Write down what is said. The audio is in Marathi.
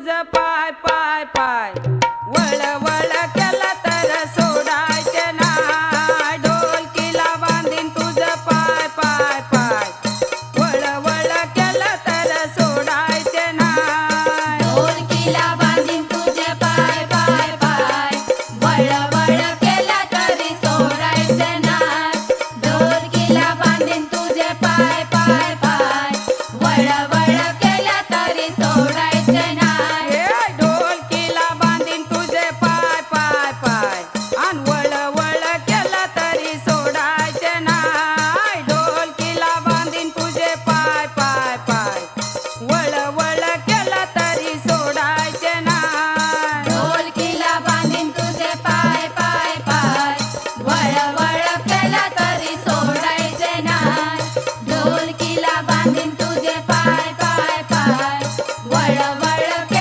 तुझं पाय पाय पाय वळ वळ केला तर सोडायचे नाय ढोलकीला बांधीन तुझं पाय पाय पाय वळ वळ केला तर सोडायचे नाय ढोलकीला